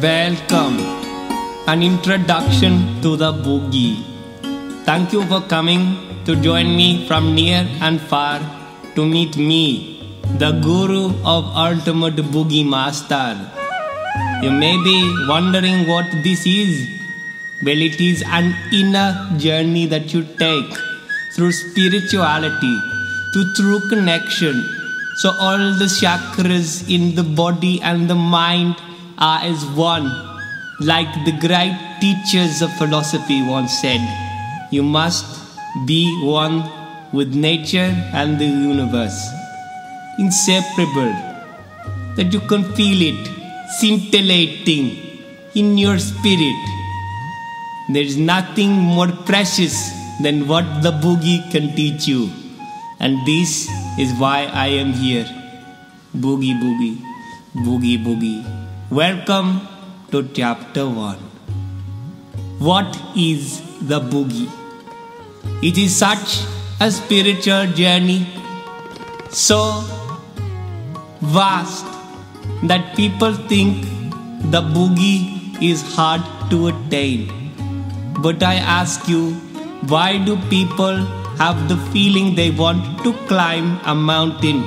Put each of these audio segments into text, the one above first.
Welcome. An introduction to the boogie. Thank you for coming to join me from near and far to meet me, the guru of ultimate boogie master. You may be wondering what this is. Well, it is an inner journey that you take through spirituality, to true connection. So all the chakras in the body and the mind are as one. Like the great teachers of philosophy once said, you must be one with nature and the universe. Inseparable. That you can feel it scintillating in your spirit. There is nothing more precious than what the boogie can teach you. And this is why I am here. Boogie, boogie, boogie, boogie. Welcome to chapter 1. What is the boogie? It is such a spiritual journey, so vast that people think the boogie is hard to attain. But I ask you, why do people have the feeling they want to climb a mountain?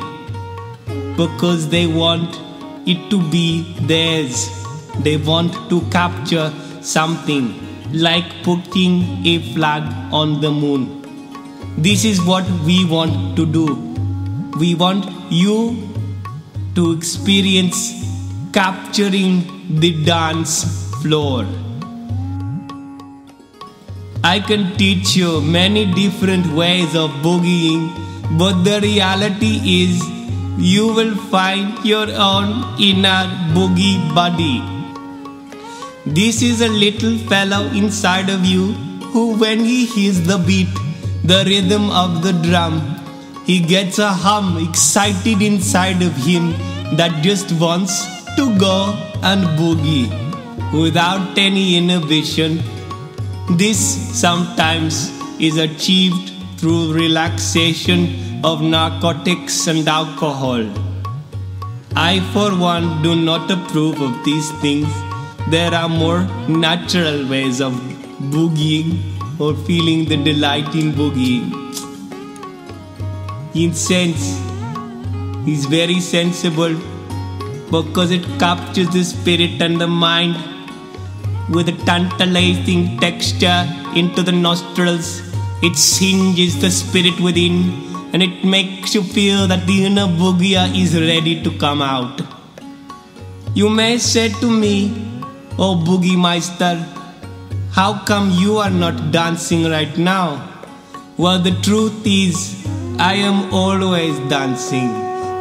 Because they want it to be theirs. They want to capture something, like putting a flag on the moon. This is what we want to do. We want you to experience capturing the dance floor. I can teach you many different ways of boogieing, but the reality is you will find your own inner boogie buddy. This is a little fellow inside of you who, when he hears the beat, the rhythm of the drum, he gets a hum excited inside of him that just wants to go and boogie without any inhibition. This sometimes is achieved through relaxation of narcotics and alcohol. I, for one, do not approve of these things. There are more natural ways of boogieing or feeling the delight in boogieing. Incense is very sensible because it captures the spirit and the mind with a tantalizing texture into the nostrils. It singes the spirit within, and it makes you feel that the inner boogie is ready to come out. You may say to me, "Oh Boogie Meister, how come you are not dancing right now?" Well, the truth is, I am always dancing.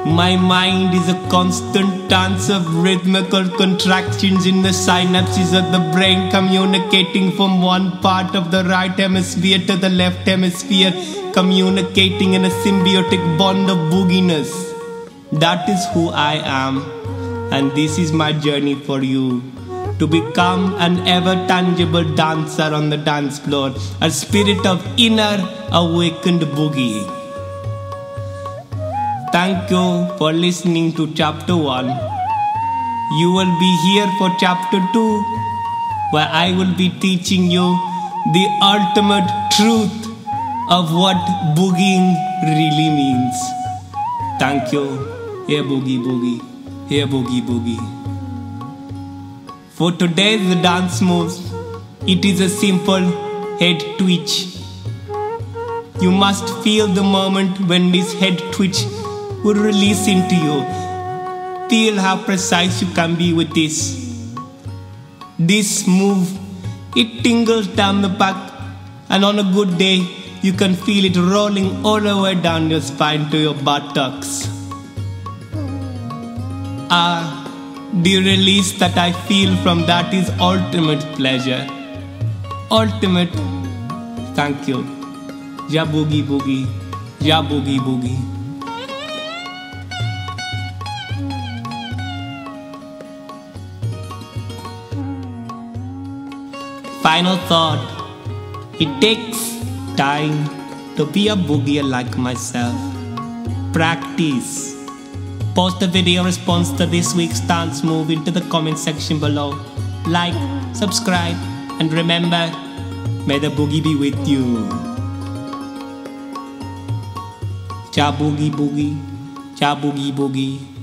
My mind is a constant dance of rhythmical contractions in the synapses of the brain, communicating from one part of the right hemisphere to the left hemisphere, communicating in a symbiotic bond of booginess. That is who I am, and this is my journey for you, to become an ever tangible dancer on the dance floor, a spirit of inner awakened boogie. Thank you for listening to chapter 1. You will be here for chapter 2, where I will be teaching you the ultimate truth of what boogieing really means. Thank you. Here boogie boogie. Here boogie boogie. For today's dance moves, it is a simple head twitch. You must feel the moment when this head twitch will release into you. Feel how precise you can be with this. This move, it tingles down the back, and on a good day, you can feel it rolling all the way down your spine to your buttocks. The release that I feel from that is ultimate pleasure. Ultimate. Thank you. Ja boogie boogie. Ja boogie boogie. Final thought. It takes time to be a boogier like myself. Practice. Post the video response to this week's dance move into the comment section below. like, subscribe, and remember, may the boogie be with you. Cha boogie boogie, cha boogie boogie.